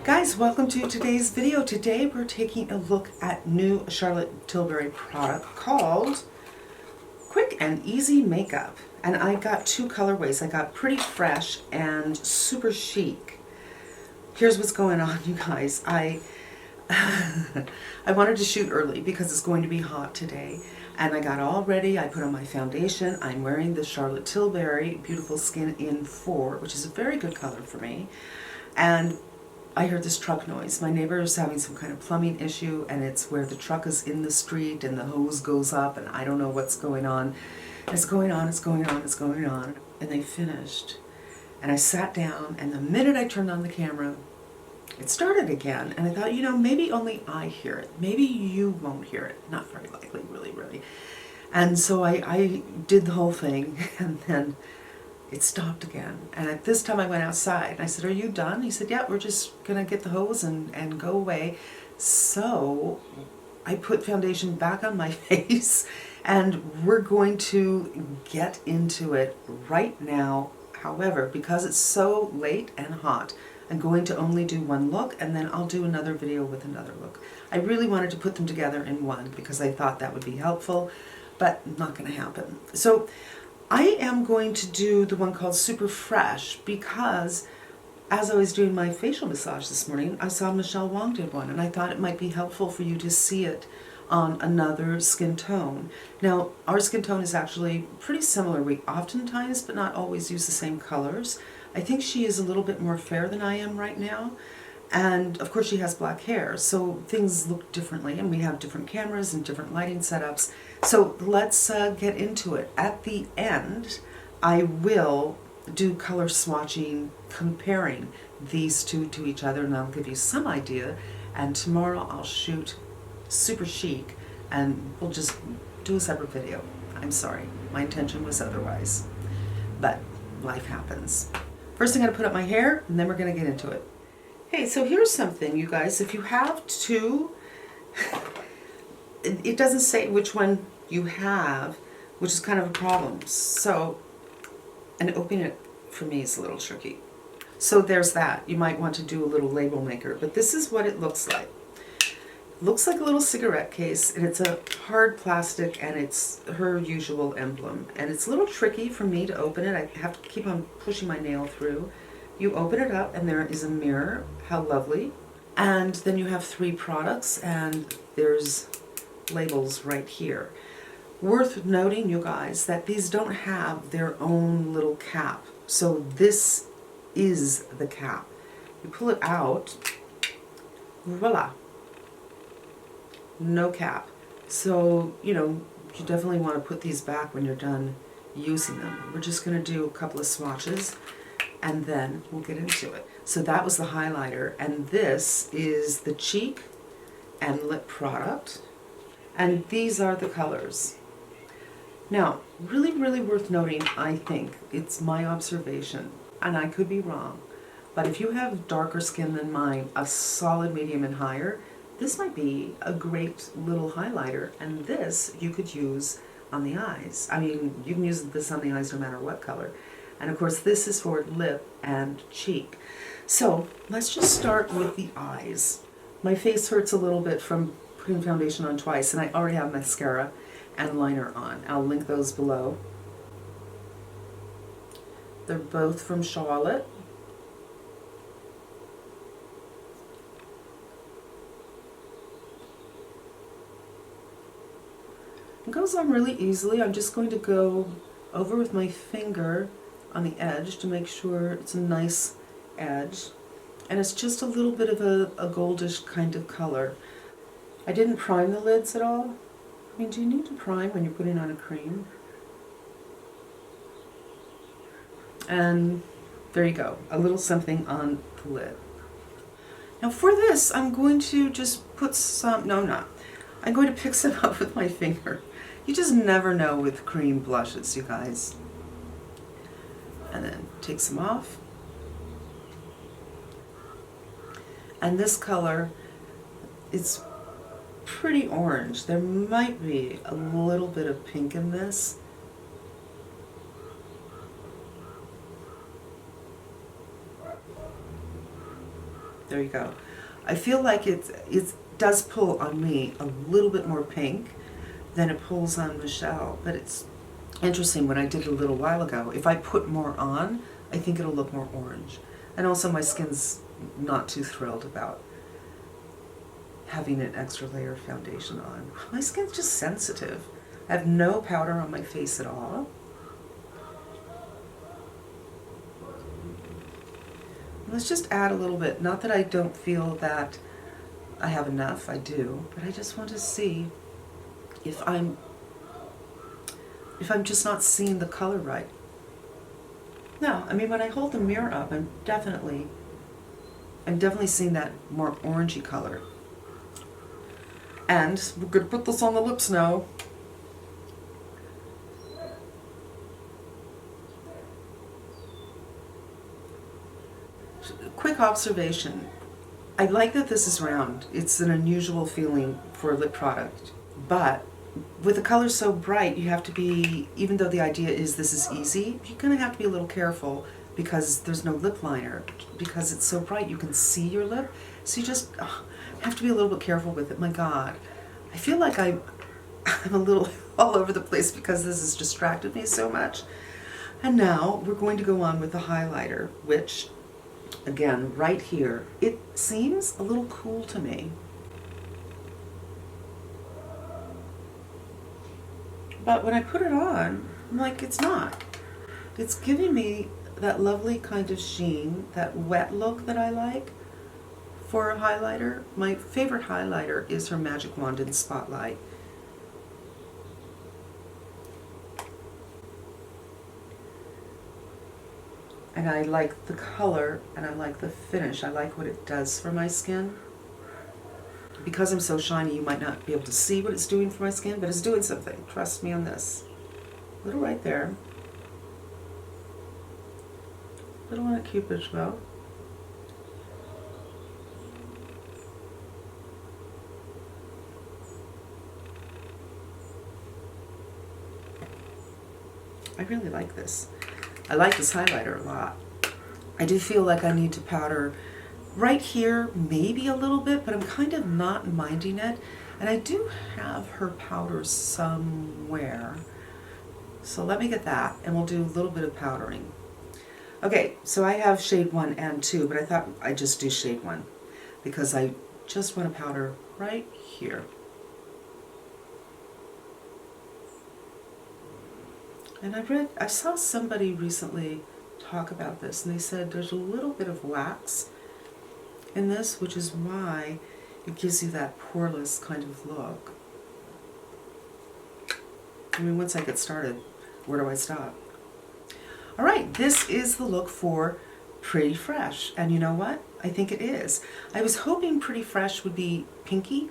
Guys, welcome to today's video. Today we're taking a look at new Charlotte Tilbury product called Quick and Easy Makeup. And I got two colorways. I got Pretty Fresh and Super Chic. Here's what's going on, you guys. I wanted to shoot early because it's going to be hot today. And I got all ready. I put on my foundation. I'm wearing the Charlotte Tilbury Beautiful Skin in 4, which is a very good color for me. And I heard this truck noise. My neighbor is having some kind of plumbing issue, and it's where the truck is in the street and the hose goes up, and I don't know what's going on. It's going on, it's going on, it's going on. And they finished. And I sat down, and the minute I turned on the camera, it started again. And I thought, you know, maybe only I hear it. Maybe you won't hear it. Not very likely, really. And so I did the whole thing, and then it stopped again. And at this time I went outside and I said, "Are you done?" He said, "Yeah, we're just gonna get the hose and go away." So I put foundation back on my face and we're going to get into it right now. However, because it's so late and hot, I'm going to only do one look and then I'll do another video with another look. I really wanted to put them together in one because I thought that would be helpful, but not gonna happen. So I am going to do the one called Super Fresh because as I was doing my facial massage this morning, I saw Michelle Wong did one, and I thought it might be helpful for you to see it on another skin tone. Now, our skin tone is actually pretty similar. We oftentimes, but not always, use the same colors. I think she is a little bit more fair than I am right now. And of course she has black hair, so things look differently, and we have different cameras and different lighting setups. So let's get into it. At the end, I will do color swatching, comparing these two to each other, and I'll give you some idea. And tomorrow I'll shoot Super Chic, and we'll just do a separate video. I'm sorry, my intention was otherwise, but life happens. First I'm going to put up my hair, and then we're going to get into it. Hey, so here's something, you guys. If you have two, it doesn't say which one you have, which is kind of a problem. So, and opening it for me is a little tricky. So there's that. You might want to do a little label maker, but this is what it looks like. It looks like a little cigarette case, and it's a hard plastic, and it's her usual emblem. And it's a little tricky for me to open it. I have to keep on pushing my nail through. You open it up and there is a mirror. How lovely. And then you have 3 products and there's labels right here. Worth noting, you guys, that these don't have their own little cap. So this is the cap. You pull it out, voila, no cap. So, you know, you definitely want to put these back when you're done using them. We're just going to do a couple of swatches, and then we'll get into it. So that was the highlighter, and this is the cheek and lip product, and these are the colors. Now, really worth noting, I think, it's my observation, and I could be wrong, but if you have darker skin than mine, a solid medium and higher, this might be a great little highlighter, and this you could use on the eyes. I mean, you can use this on the eyes no matter what color. And of course this is for lip and cheek. So let's just start with the eyes. My face hurts a little bit from putting foundation on twice, and I already have mascara and liner on. I'll link those below. They're both from Charlotte. It goes on really easily. I'm just going to go over with my finger on the edge to make sure it's a nice edge, and it's just a little bit of a goldish kind of color. I didn't prime the lids at all. I mean, do you need to prime when you're putting on a cream? And there you go, a little something on the lid. Now for this, I'm going to just put some, no, I'm not. I'm going to pick some up with my finger. You just never know with cream blushes, you guys. And then take some off. And this color is pretty orange. There might be a little bit of pink in this. there you go. I feel like it does pull on me a little bit more pink than it pulls on Michelle, but it's interesting. When I did it a little while ago, if I put more on, I think it'll look more orange. And also my skin's not too thrilled about having an extra layer of foundation on. My skin's just sensitive. I have no powder on my face at all. Let's just add a little bit. Not that I don't feel that I have enough, I do, but I just want to see if I'm just not seeing the color right. No, I mean, when I hold the mirror up, I'm definitely seeing that more orangey color. And we're going to put this on the lips now. Quick observation. I like that this is round. It's an unusual feeling for a lip product. But with the color so bright, you have to be, even though the idea is this is easy, you're going to have to be a little careful because there's no lip liner. Because it's so bright, you can see your lip. So you just have to be a little bit careful with it. My God, I feel like I'm a little all over the place because this has distracted me so much. And now we're going to go on with the highlighter, which, again, right here, it seems a little cool to me. But when I put it on, I'm like, it's not. It's giving me that lovely kind of sheen, that wet look that I like for a highlighter. My favorite highlighter is her Magic Wand in Spotlight. And I like the color, and I like the finish. I like what it does for my skin. Because I'm so shiny, you might not be able to see what it's doing for my skin, but it's doing something. Trust me on this. A little right there. A little on a Cupid's bow. I really like this. I like this highlighter a lot. I do feel like I need to powder right here, maybe a little bit, but I'm kind of not minding it. And I do have her powder somewhere. So let me get that, and we'll do a little bit of powdering. Okay, so I have shade 1 and 2, but I thought I'd just do shade 1 because I just want to powder right here. And I saw somebody recently talk about this, and they said there's a little bit of wax in this, which is why it gives you that poreless kind of look. I mean, once I get started, where do I stop? All right, this is the look for Pretty Fresh, and you know what? I think it is. I was hoping Pretty Fresh would be pinky,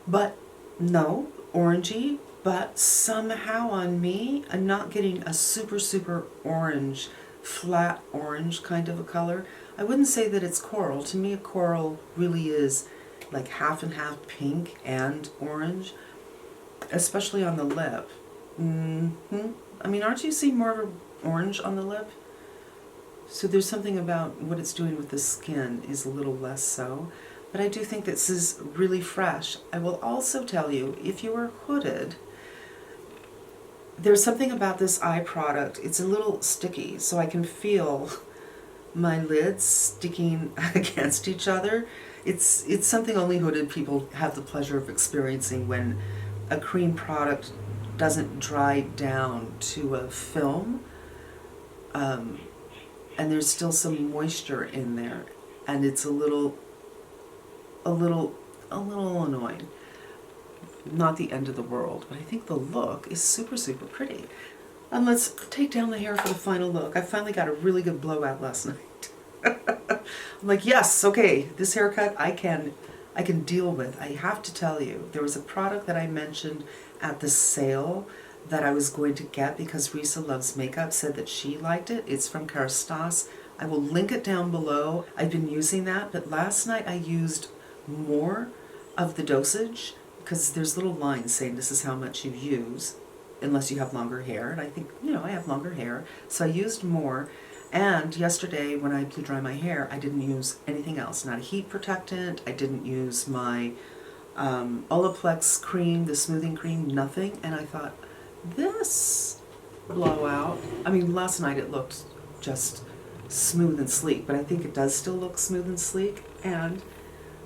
but no, orangey. But somehow on me, I'm not getting a super, super orange, flat orange kind of a color. I wouldn't say that it's coral. To me, a coral really is like half and half pink and orange, especially on the lip. I mean, aren't you seeing more of orange on the lip? So there's something about what it's doing with the skin is a little less so. But I do think this is really fresh. I will also tell you, if you are hooded, there's something about this eye product. It's a little sticky, so I can feel my lids sticking against each other. It's something only hooded people have the pleasure of experiencing when a cream product doesn't dry down to a film, and there's still some moisture in there, and it's a little annoying. Not the end of the world, but I think the look is super, super pretty. And let's take down the hair for the final look. I finally got a really good blowout last night. I'm like, yes, okay, this haircut I can deal with. I have to tell you, there was a product that I mentioned at the sale that I was going to get because Risa Loves Makeup said that she liked it. It's from Kerastase. I will link it down below. I've been using that, but last night I used more of the dosage because there's little lines saying this is how much you use unless you have longer hair. And I think, you know, I have longer hair, so I used more. And yesterday when I blew dry my hair, I didn't use anything else. Not a heat protectant. I didn't use my Olaplex cream, the smoothing cream, nothing. And I thought, this blowout, I mean, last night it looked just smooth and sleek, but I think it does still look smooth and sleek. And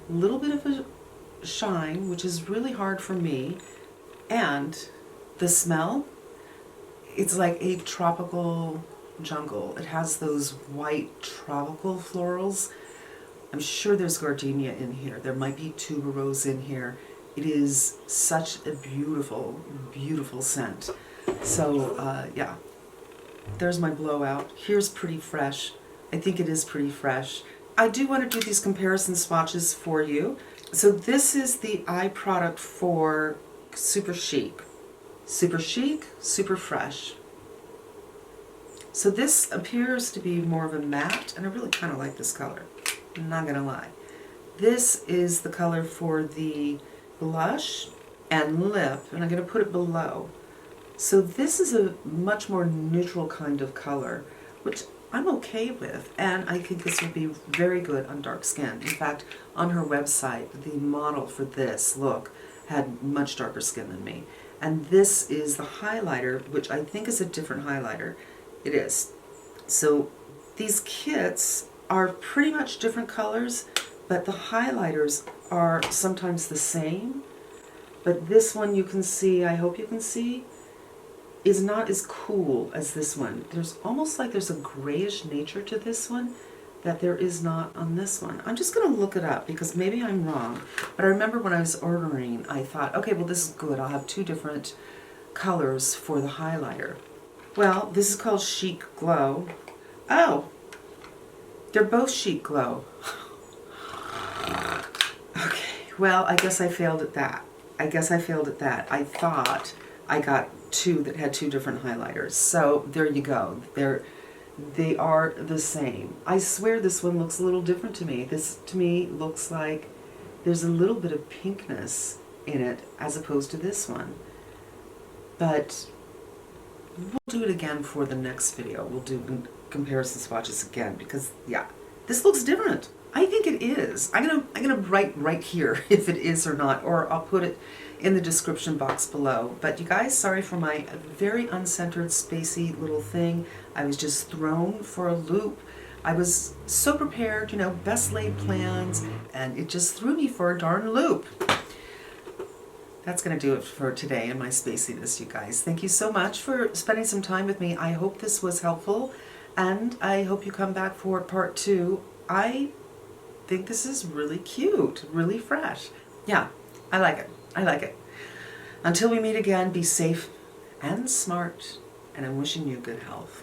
a little bit of a shine, which is really hard for me. And the smell, it's like a tropical jungle. It has those white tropical florals. I'm sure there's gardenia in here. There might be tuberose in here. It is such a beautiful, beautiful scent. So yeah, there's my blowout. Here's Pretty Fresh. I think it is pretty fresh. I do want to do these comparison swatches for you. So this is the eye product for Super Chic. Super Chic, Super Fresh. So this appears to be more of a matte, and I really kind of like this color. I'm not gonna lie. This is the color for the blush and lip, and I'm gonna put it below. So this is a much more neutral kind of color, which I'm okay with, and I think this would be very good on dark skin. In fact, on her website, the model for this look had much darker skin than me. And this is the highlighter, which I think is a different highlighter. It is. So these kits are pretty much different colors, but the highlighters are sometimes the same. But this one you can see, I hope you can see, is not as cool as this one. There's almost like there's a grayish nature to this one that there is not on this one. I'm just going to look it up because maybe I'm wrong. But I remember when I was ordering, I thought, okay, well this is good. I'll have two different colors for the highlighter. Well, this is called Chic Glow. Oh, they're both Chic Glow. Okay, well, I guess I failed at that. I thought I got two that had two different highlighters. So there you go. They are the same. I swear this one looks a little different to me. This to me looks like there's a little bit of pinkness in it as opposed to this one. But we'll do it again for the next video. We'll do comparison swatches again because yeah, this looks different. I think it is. I'm gonna write right here if it is or not, or I'll put it in the description box below. But you guys, sorry for my very uncentered, spacey little thing. I was just thrown for a loop. I was so prepared, you know, best laid plans, and it just threw me for a darn loop. That's going to do it for today and my spaciness, you guys. Thank you so much for spending some time with me. I hope this was helpful, and I hope you come back for part 2. I think this is really cute, really fresh. Yeah, I like it. I like it. Until we meet again, be safe and smart, and I'm wishing you good health.